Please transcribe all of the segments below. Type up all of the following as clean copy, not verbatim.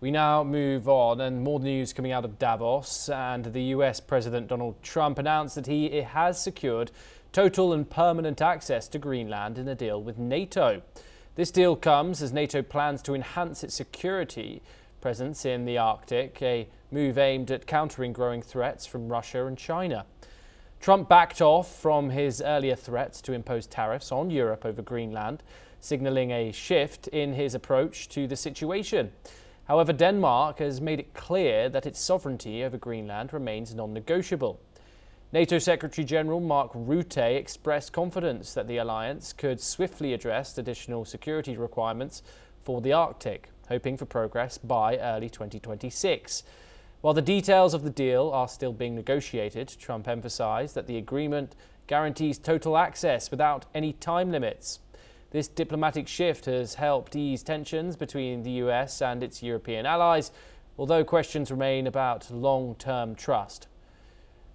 We now move on, and more news coming out of Davos, and the US President Donald Trump announced that he has secured total and permanent access to Greenland in a deal with NATO. This deal comes as NATO plans to enhance its security presence in the Arctic, a move aimed at countering growing threats from Russia and China. Trump backed off from his earlier threats to impose tariffs on Europe over Greenland, signalling a shift in his approach to the situation. However, Denmark has made it clear that its sovereignty over Greenland remains non-negotiable. NATO Secretary General Mark Rutte expressed confidence that the alliance could swiftly address additional security requirements for the Arctic, hoping for progress by early 2026. While the details of the deal are still being negotiated, Trump emphasized that the agreement guarantees total access without any time limits. This diplomatic shift has helped ease tensions between the US and its European allies, although questions remain about long-term trust.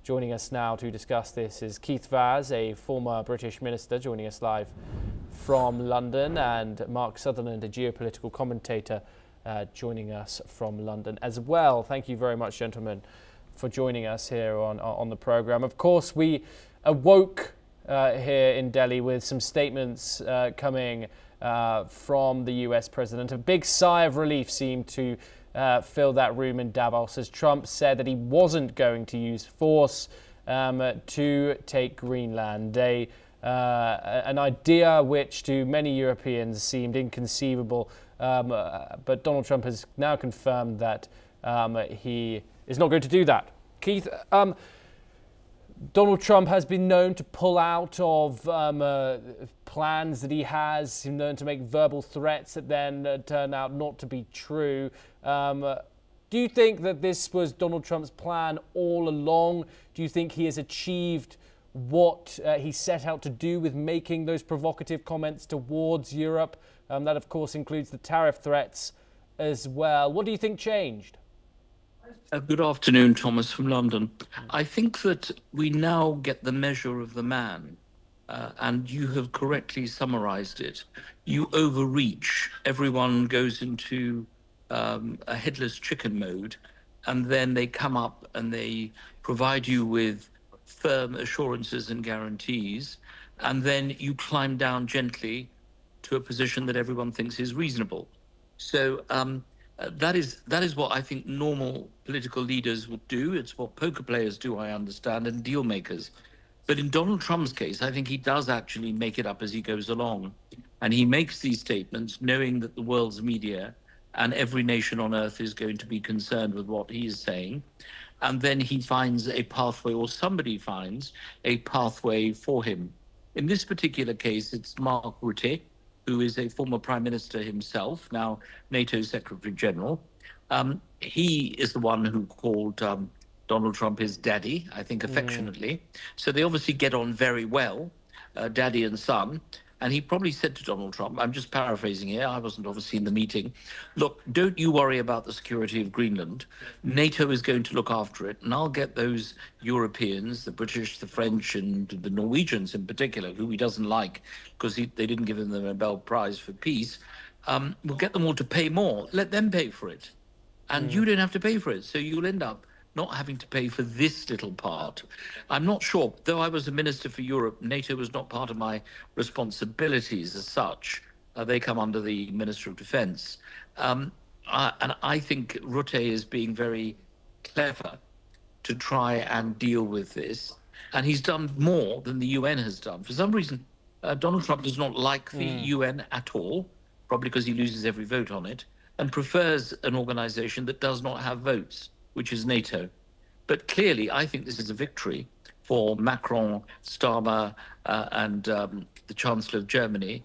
Joining us now to discuss this is Keith Vaz, a former British minister, joining us live from London, and Mark Sutherland, a geopolitical commentator, joining us from London as well. Thank you very much, gentlemen, for joining us here on the programme. Of course, we awoke here in Delhi with some statements coming from the US president. A big sigh of relief seemed to fill that room in Davos as Trump said that he wasn't going to use force to take Greenland, an idea which to many Europeans seemed inconceivable. But Donald Trump has now confirmed that he is not going to do that. Keith, Donald Trump has been known to pull out of plans that he has, known to make verbal threats that then turn out not to be true. Do you think that this was Donald Trump's plan all along? Do you think he has achieved what he set out to do with making those provocative comments towards Europe? That, of course, includes the tariff threats as well. What do you think changed? Good afternoon, Thomas from London. I think that we now get the measure of the man, and you have correctly summarized it. You overreach, everyone goes into a headless chicken mode, and then they come up and they provide you with firm assurances and guarantees, and then you climb down gently to a position that everyone thinks is reasonable. So that is what I think normal political leaders would do. It's what poker players do, I understand, and deal makers. But in Donald Trump's case, I think he does actually make it up as he goes along. And he makes these statements knowing that the world's media and every nation on earth is going to be concerned with what he is saying. And then he finds a pathway, or somebody finds a pathway for him. In this particular case, it's Mark Rutte, who is a former prime minister himself, now NATO Secretary General. He is the one who called Donald Trump his daddy, I think affectionately. So they obviously get on very well, daddy and son. And he probably said to Donald Trump, I'm just paraphrasing here, I wasn't obviously in the meeting, look, don't you worry about the security of Greenland. NATO is going to look after it, and I'll get those Europeans, the British, the French, and the Norwegians in particular, who he doesn't like because they didn't give him the Nobel Prize for Peace. We'll get them all to pay more. Let them pay for it. And you don't have to pay for it. So you'll end up not having to pay for this little part. I'm not sure, though I was a minister for Europe, NATO was not part of my responsibilities as such. They come under the Minister of Defense. And I think Rutte is being very clever to try and deal with this. And he's done more than the UN has done. For some reason, Donald Trump does not like the UN at all, probably because he loses every vote on it, and prefers an organization that does not have votes, which is NATO. But clearly, I think this is a victory for Macron, Starmer, and the Chancellor of Germany,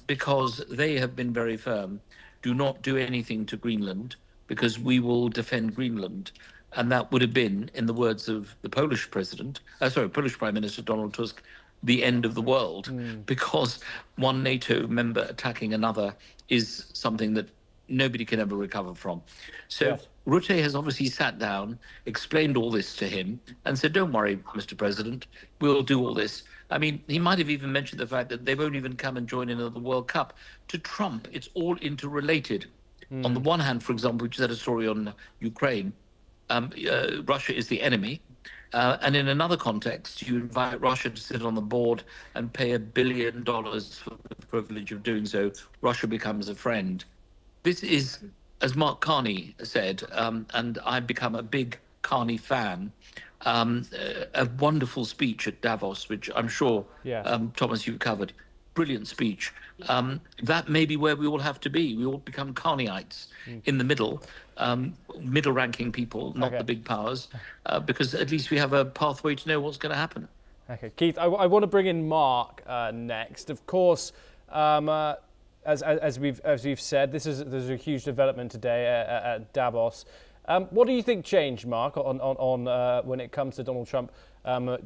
because they have been very firm. Do not do anything to Greenland, because we will defend Greenland. And that would have been, in the words of the Polish Polish Prime Minister Donald Tusk, the end of the world, because one NATO member attacking another is something that nobody can ever recover from. So yes. Rutte has obviously sat down, explained all this to him, and said, don't worry, Mr. President, we'll do all this. I mean, he might have even mentioned the fact that they won't even come and join in the World Cup. To Trump, it's all interrelated. On the one hand, for example, we just had a story on Ukraine. Russia is the enemy. And in another context, you invite Russia to sit on the board and pay $1 billion for the privilege of doing so. Russia becomes a friend. This is, as Mark Carney said, and I've become a big Carney fan, a wonderful speech at Davos, which I'm sure, Yes. Thomas, you covered. Brilliant speech. That may be where we all have to be. We all become Carneyites in the middle, middle-ranking people, not Okay. the big powers, because at least we have a pathway to know what's going to happen. Okay, Keith, I want to bring in Mark next. Of course, as we've said, there's a huge development today at Davos. What do you think changed, Mark, on when it comes to Donald Trump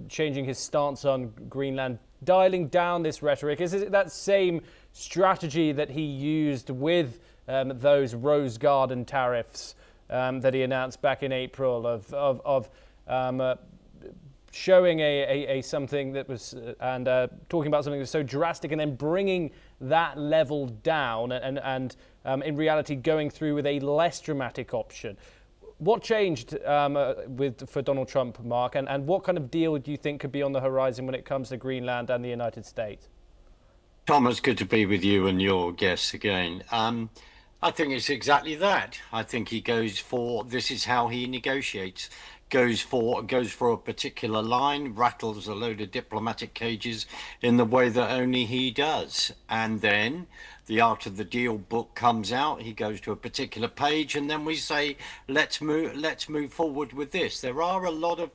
changing his stance on Greenland, dialing down this rhetoric? Is it that same strategy that he used with those Rose Garden tariffs that he announced back in April of showing a something that was and talking about something that was so drastic, and then bringing that level down, and in reality going through with a less dramatic option? What changed for Donald Trump, Mark, and what kind of deal do you think could be on the horizon when it comes to Greenland and the United States? Thomas, good to be with you and your guests again. I think it's exactly that. I think he goes for, this is how he negotiates, goes for a particular line, rattles a load of diplomatic cages in the way that only he does. And then the Art of the Deal book comes out, he goes to a particular page, and then we say, let's move forward with this. There are a lot of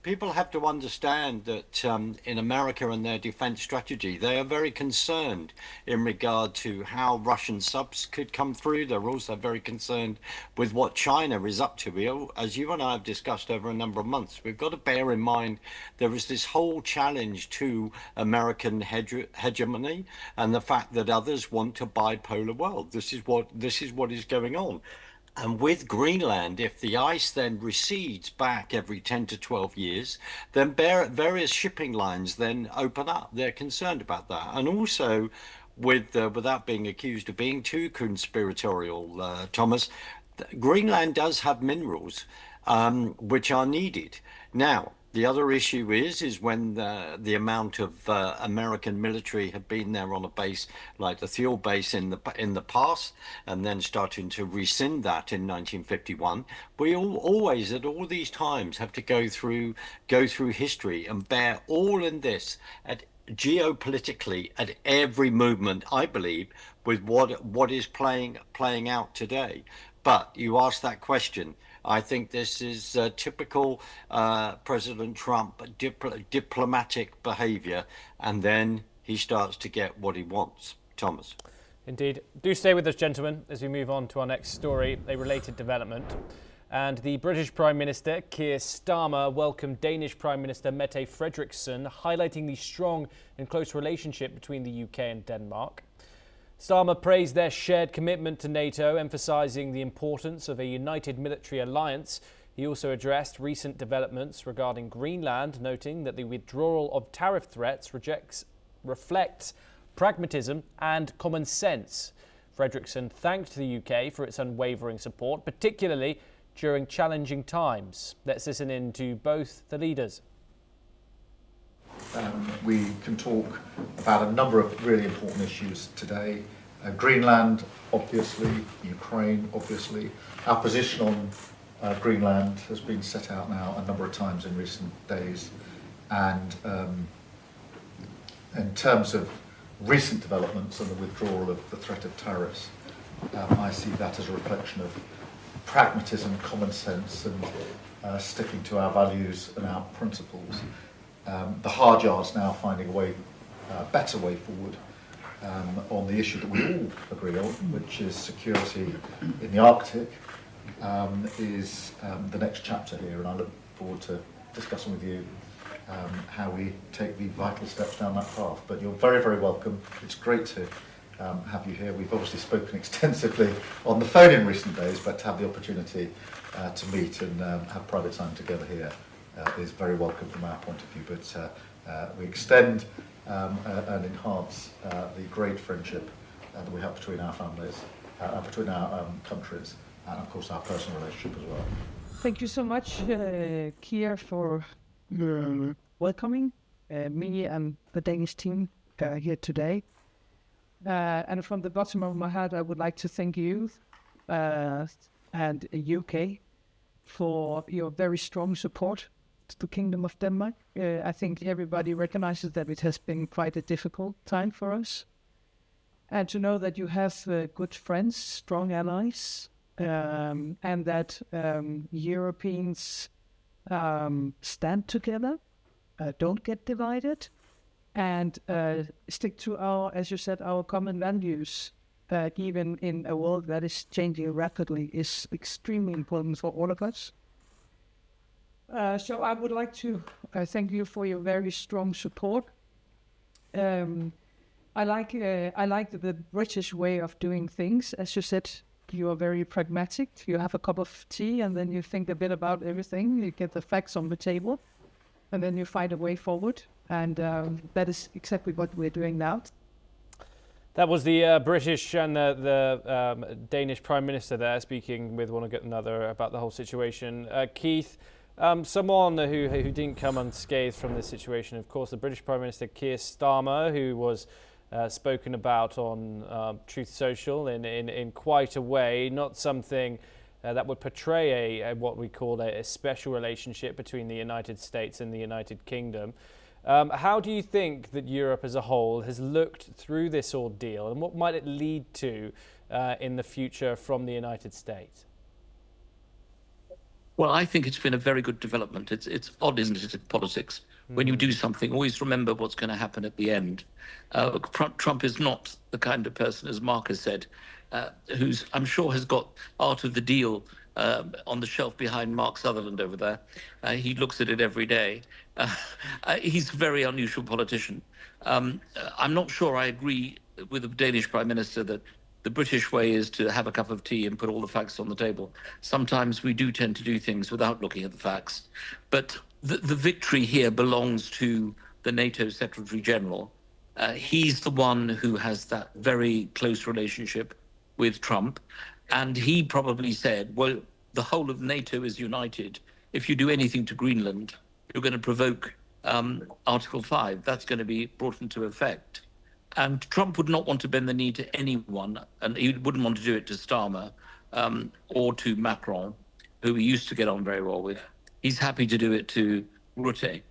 people have to understand that in America and their defense strategy, they are very concerned in regard to how Russian subs could come through. They're also very concerned with what China is up to. As you and I have discussed over a number of months, we've got to bear in mind there is this whole challenge to American hegemony and the fact that others want a bipolar world. This is what is going on. And with Greenland, if the ice then recedes back every 10 to 12 years, then various shipping lines then open up. They're concerned about that. And also, without being accused of being too conspiratorial, Thomas, Greenland does have minerals which are needed. Now, the other issue is when the amount of American military have been there on a base like the Thiel base in the past, and then starting to rescind that in 1951. We always at all these times have to go through history and bear all in this at geopolitically at every movement, I believe, with what is playing out today. But you asked that question. I think this is typical President Trump diplomatic behavior, and then he starts to get what he wants. Thomas. Indeed. Do stay with us, gentlemen, as we move on to our next story, a related development. And the British Prime Minister, Keir Starmer, welcomed Danish Prime Minister Mette Frederiksen, highlighting the strong and close relationship between the UK and Denmark. Starmer praised their shared commitment to NATO, emphasising the importance of a united military alliance. He also addressed recent developments regarding Greenland, noting that the withdrawal of tariff threats reflects pragmatism and common sense. Frederiksen thanked the UK for its unwavering support, particularly during challenging times. Let's listen in to both the leaders. We can talk about a number of really important issues today. Greenland, obviously, Ukraine, obviously. Our position on Greenland has been set out now a number of times in recent days. And in terms of recent developments and the withdrawal of the threat of tariffs, I see that as a reflection of pragmatism, common sense, and sticking to our values and our principles. The hard yard's now finding a better way forward on the issue that we all agree on, which is security in the Arctic, is the next chapter here, and I look forward to discussing with you how we take the vital steps down that path. But you're very, very welcome. It's great to have you here. We've obviously spoken extensively on the phone in recent days, but to have the opportunity to meet and have private time together here is very welcome from our point of view. But we extend and enhance the great friendship that we have between our families between our countries, and of course our personal relationship as well. Thank you so much, Keir, for welcoming me and the Danish team here today. And from the bottom of my heart, I would like to thank you and UK for your very strong support to the Kingdom of Denmark. I think everybody recognizes that it has been quite a difficult time for us. And to know that you have good friends, strong allies, and that Europeans stand together, don't get divided, and stick to our, as you said, our common values, even in a world that is changing rapidly, is extremely important for all of us. So I would like to thank you for your very strong support. I like the British way of doing things. As you said, you are very pragmatic. You have a cup of tea and then you think a bit about everything. You get the facts on the table and then you find a way forward. And that is exactly what we're doing now. That was the British and the Danish Prime Minister there speaking with one another about the whole situation. Keith, someone who didn't come unscathed from this situation, of course, the British Prime Minister Keir Starmer, who was spoken about on Truth Social in quite a way, not something that would portray a what we call a special relationship between the United States and the United Kingdom. How do you think that Europe as a whole has looked through this ordeal, and what might it lead to in the future from the United States? Well, I think it's been a very good development. It's odd, isn't it, in politics? When you do something, always remember what's going to happen at the end. Trump is not the kind of person, as Mark has said, who's, I'm sure, has got Art of the Deal on the shelf behind Mark Sutherland over there. He looks at it every day. He's a very unusual politician. I'm not sure I agree with the Danish Prime Minister that the British way is to have a cup of tea and put all the facts on the table. Sometimes we do tend to do things without looking at the facts. But the victory here belongs to the NATO Secretary General. He's the one who has that very close relationship with Trump. And he probably said, well, the whole of NATO is united. If you do anything to Greenland, you're going to provoke Article 5. That's going to be brought into effect. And Trump would not want to bend the knee to anyone, and he wouldn't want to do it to Starmer or to Macron, who he used to get on very well with. He's happy to do it to Rutte.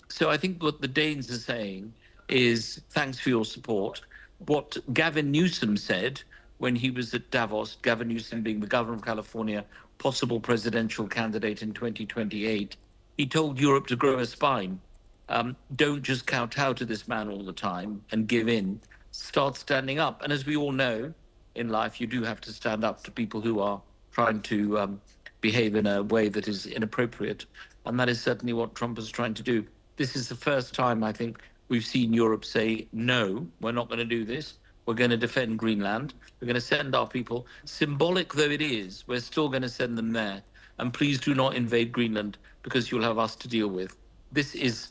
So I think what the Danes are saying is, thanks for your support. What Gavin Newsom said when he was at Davos, Gavin Newsom being the governor of California, possible presidential candidate in 2028, he told Europe to grow a spine. Don't just kowtow to this man all the time and give in. Start standing up. And as we all know, in life, you do have to stand up to people who are trying to behave in a way that is inappropriate. And that is certainly what Trump is trying to do. This is the first time, I think, we've seen Europe say, no, we're not going to do this. We're going to defend Greenland. We're going to send our people. Symbolic though it is, we're still going to send them there. And please do not invade Greenland because you'll have us to deal with. This is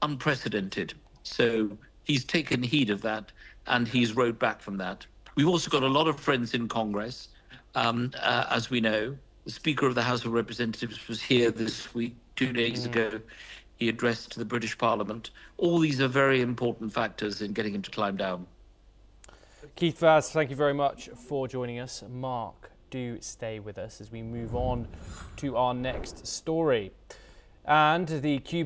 unprecedented. So he's taken heed of that and he's rode back from that. We've also got a lot of friends in Congress. As we know, the Speaker of the House of Representatives was here this week, 2 days ago. He addressed to the British Parliament. All these are very important factors in getting him to climb down. Keith Vaz, thank you very much for joining us. Mark, do stay with us as we move on to our next story. And the Cuban